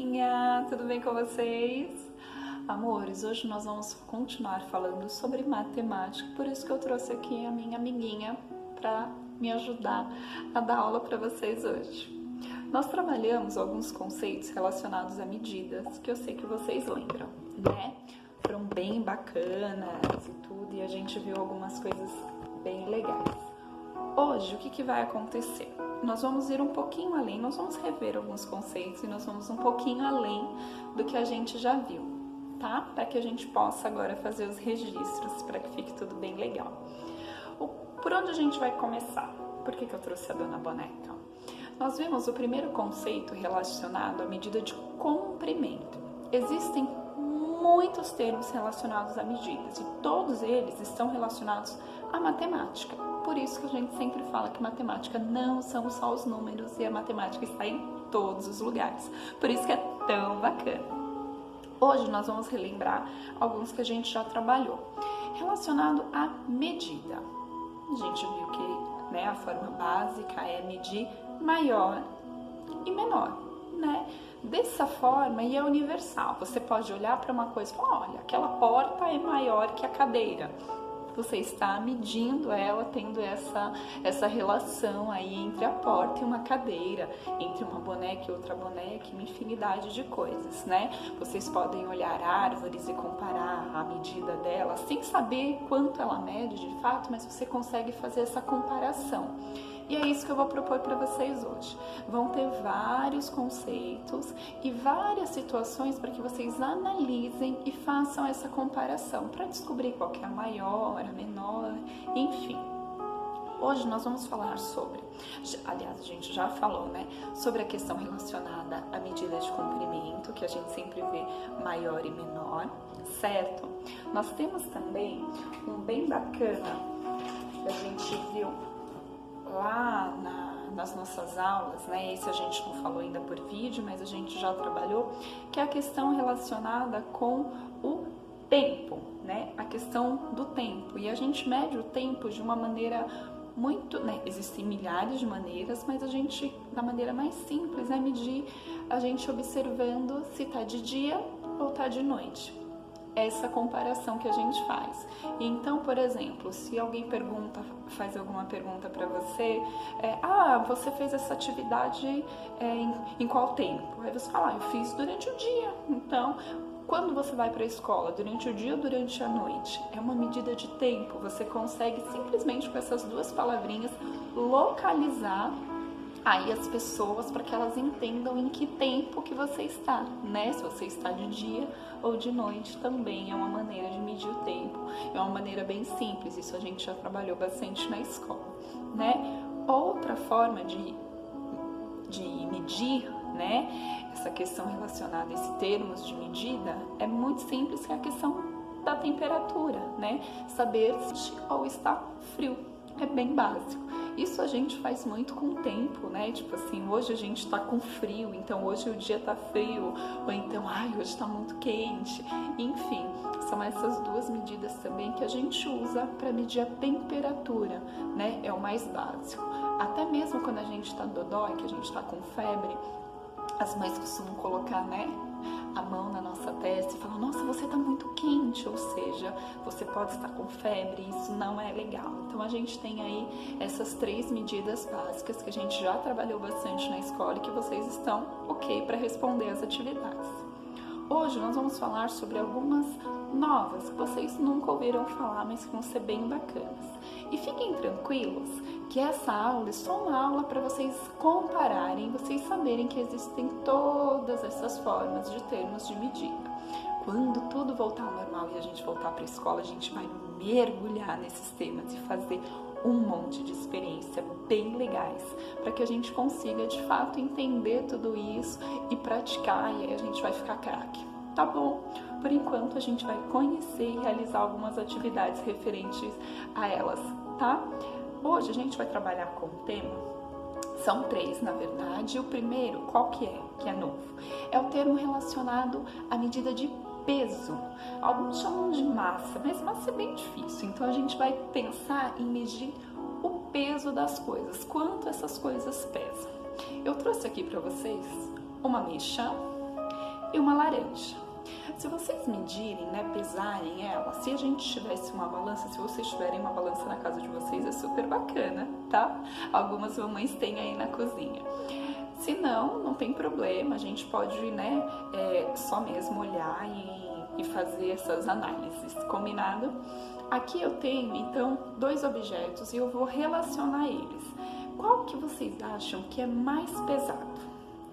amiguinha, tudo bem com vocês? Amores, hoje nós vamos continuar falando sobre matemática, por isso que eu trouxe aqui a minha amiguinha para me ajudar a dar aula para vocês hoje. Nós trabalhamos alguns conceitos relacionados a medidas, que eu sei que vocês lembram, né? Foram bem bacanas e tudo, e a gente viu algumas coisas bem legais. Hoje, o que vai acontecer? Nós vamos ir um pouquinho além, nós vamos rever alguns conceitos e nós vamos um pouquinho além do que a gente já viu, tá? Para que a gente possa agora fazer os registros, para que fique tudo bem legal. Por onde a gente vai começar? Por que eu trouxe a Dona Boneca? Nós vimos o primeiro conceito relacionado à medida de comprimento. Existem muitos termos relacionados a medidas e todos eles estão relacionados à matemática. Por isso que a gente sempre fala que matemática não são só os números e a matemática está em todos os lugares. Por isso que é tão bacana. Hoje nós vamos relembrar alguns que a gente já trabalhou. Relacionado à medida. A gente viu que, né, a forma básica é medir maior e menor, né? Dessa forma, e é universal. Você pode olhar para uma coisa e falar, olha, aquela porta é maior que a cadeira. Você está medindo ela, tendo essa relação aí entre a porta e uma cadeira, entre uma boneca e outra boneca, uma infinidade de coisas, né? Vocês podem olhar árvores e comparar a medida dela, sem saber quanto ela mede de fato, mas você consegue fazer essa comparação. E é isso que eu vou propor para vocês hoje. Vão ter vários conceitos e várias situações para que vocês analisem e façam essa comparação para descobrir qual que é a maior, a menor, enfim. Hoje nós vamos falar sobre, aliás, a gente já falou, né, sobre a questão relacionada à medida de comprimento, que a gente sempre vê maior e menor, certo? Nós temos também um bem bacana que a gente viu lá nas nossas aulas, né? Esse a gente não falou ainda por vídeo, mas a gente já trabalhou, que é a questão relacionada com o tempo, né? A questão do tempo. E a gente mede o tempo de uma maneira muito, né? Existem milhares de maneiras, mas a gente, da maneira mais simples, é medir a gente observando se tá de dia ou tá de noite. Essa comparação que a gente faz. Então, por exemplo, se alguém faz alguma pergunta para você, você fez essa atividade em qual tempo? Aí você fala, eu fiz durante o dia. Então, quando você vai para a escola, durante o dia ou durante a noite? É uma medida de tempo. Você consegue simplesmente com essas duas palavrinhas localizar aí as pessoas para que elas entendam em que tempo que você está, né? Se você está de dia ou de noite também é uma maneira de medir o tempo. É uma maneira bem simples, isso a gente já trabalhou bastante na escola, né? Outra forma de medir, né? Essa questão relacionada a esses termos de medida é muito simples, que é a questão da temperatura, né? Saber se ou está frio. É bem básico. Isso a gente faz muito com o tempo, né? Tipo assim, hoje a gente tá com frio, então hoje o dia tá frio, ou então, hoje tá muito quente. Enfim, são essas duas medidas também que a gente usa para medir a temperatura, né? É o mais básico. Até mesmo quando a gente tá dodói, que a gente tá com febre, as mães costumam colocar, né, a mão na nossa testa e falar, nossa, você tá muito quente, ou seja, você pode estar com febre, isso não é legal. Então a gente tem aí essas três medidas básicas que a gente já trabalhou bastante na escola e que vocês estão ok para responder as atividades. Hoje nós vamos falar sobre algumas novas que vocês nunca ouviram falar, mas que vão ser bem bacanas. E fiquem tranquilos que essa aula é só uma aula para vocês compararem, vocês saberem que existem todas essas formas de termos de medida. Quando tudo voltar ao normal e a gente voltar para a escola, a gente vai mergulhar nesses temas e fazer um monte de experiências bem legais para que a gente consiga de fato entender tudo isso e praticar, e aí a gente vai ficar craque, tá bom? Por enquanto a gente vai conhecer e realizar algumas atividades referentes a elas, tá? Hoje a gente vai trabalhar com o tema, são três na verdade, e o primeiro, qual que é novo? É o termo relacionado à medida de peso. Alguns chamam de massa, mas massa é bem difícil, então a gente vai pensar em medir o peso das coisas, quanto essas coisas pesam. Eu trouxe aqui para vocês uma mecha e uma laranja. Se vocês medirem, né, pesarem ela, se a gente tivesse uma balança, se vocês tiverem uma balança na casa de vocês, é super bacana, tá? Algumas mamães têm aí na cozinha. Se não, não tem problema, a gente pode, né, só mesmo olhar e fazer essas análises, combinado? Aqui eu tenho, então, 2 objetos e eu vou relacionar eles. Qual que vocês acham que é mais pesado?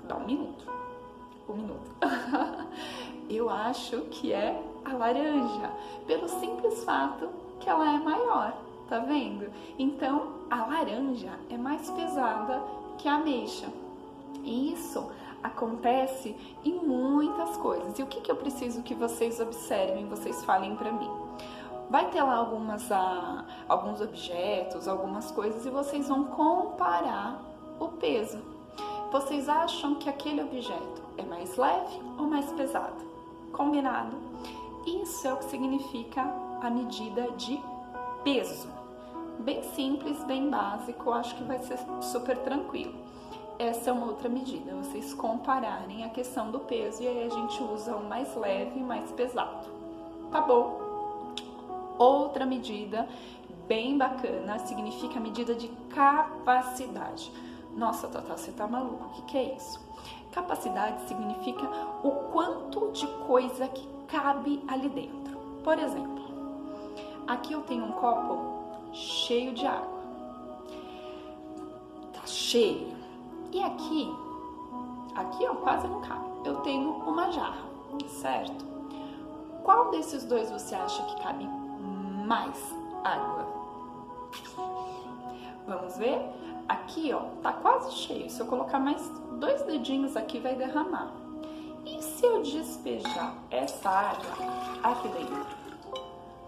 Dá um minuto. Eu acho que é a laranja, pelo simples fato que ela é maior, tá vendo? Então, a laranja é mais pesada que a ameixa. E isso acontece em muitas coisas. E o que eu preciso que vocês observem, vocês falem pra mim? Vai ter lá alguns objetos, algumas coisas e vocês vão comparar o peso. Vocês acham que aquele objeto é mais leve ou mais pesado? Combinado? Isso é o que significa a medida de peso. Bem simples, bem básico, acho que vai ser super tranquilo. Essa é uma outra medida, vocês compararem a questão do peso e aí a gente usa o mais leve e mais pesado. Tá bom? Outra medida bem bacana significa a medida de capacidade. Nossa, Tata, você tá maluco? O que é isso? Capacidade significa o quanto de coisa que cabe ali dentro. Por exemplo, aqui eu tenho um copo cheio de água. Tá cheio. E aqui ó, quase não cabe. Eu tenho uma jarra, certo? Qual desses dois você acha que cabe mais água? Vamos ver? Aqui, ó, tá quase cheio. Se eu colocar mais 2 dedinhos aqui, vai derramar. E se eu despejar essa água aqui dentro?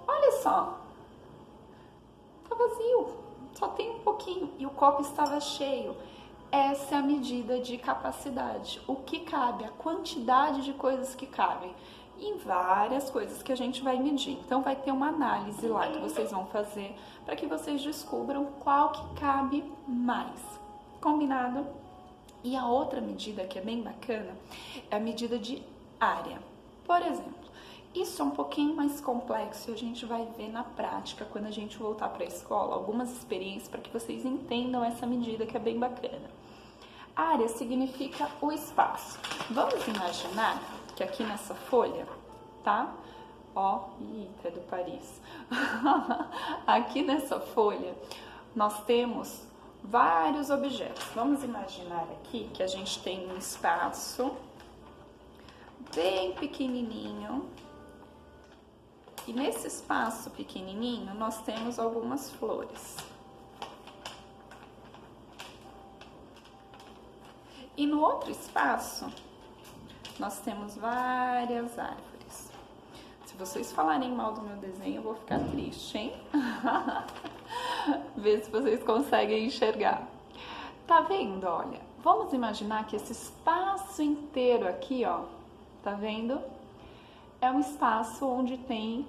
Olha só. Tá vazio. Só tem um pouquinho. E o copo estava cheio. Essa é a medida de capacidade. O que cabe, a quantidade de coisas que cabem. Em várias coisas que a gente vai medir. Então, vai ter uma análise lá que vocês vão fazer para que vocês descubram qual que cabe mais. Combinado? E a outra medida que é bem bacana é a medida de área. Por exemplo, isso é um pouquinho mais complexo e a gente vai ver na prática quando a gente voltar para a escola, algumas experiências para que vocês entendam essa medida que é bem bacana. Área significa o espaço. Vamos imaginar que aqui nessa folha, tá? Ó, é do Paris. Aqui nessa folha, nós temos vários objetos. Vamos imaginar aqui que a gente tem um espaço bem pequenininho. E nesse espaço pequenininho, nós temos algumas flores. E no outro espaço, nós temos várias árvores. Se vocês falarem mal do meu desenho, eu vou ficar triste, hein? Vê se vocês conseguem enxergar. Tá vendo? Olha, vamos imaginar que esse espaço inteiro aqui, ó, tá vendo? É um espaço onde tem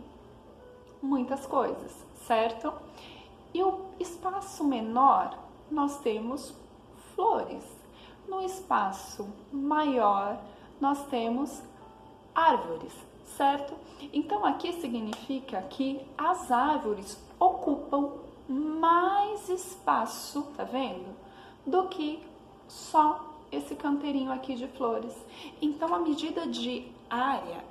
muitas coisas, certo? E o espaço menor, nós temos flores. No espaço maior, nós temos árvores, certo? Então, aqui significa que as árvores ocupam mais espaço, tá vendo? Do que só esse canteirinho aqui de flores. Então, a medida de área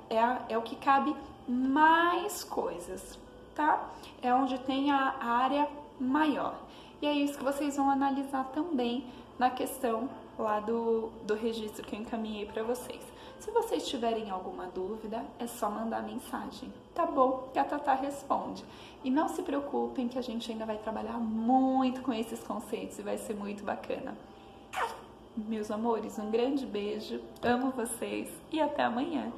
é o que cabe mais coisas, tá? É onde tem a área maior. E é isso que vocês vão analisar também na questão lá do registro que eu encaminhei para vocês. Se vocês tiverem alguma dúvida, é só mandar mensagem, tá bom? Que a Tatá responde. E não se preocupem que a gente ainda vai trabalhar muito com esses conceitos e vai ser muito bacana. Meus amores, um grande beijo, amo vocês e até amanhã!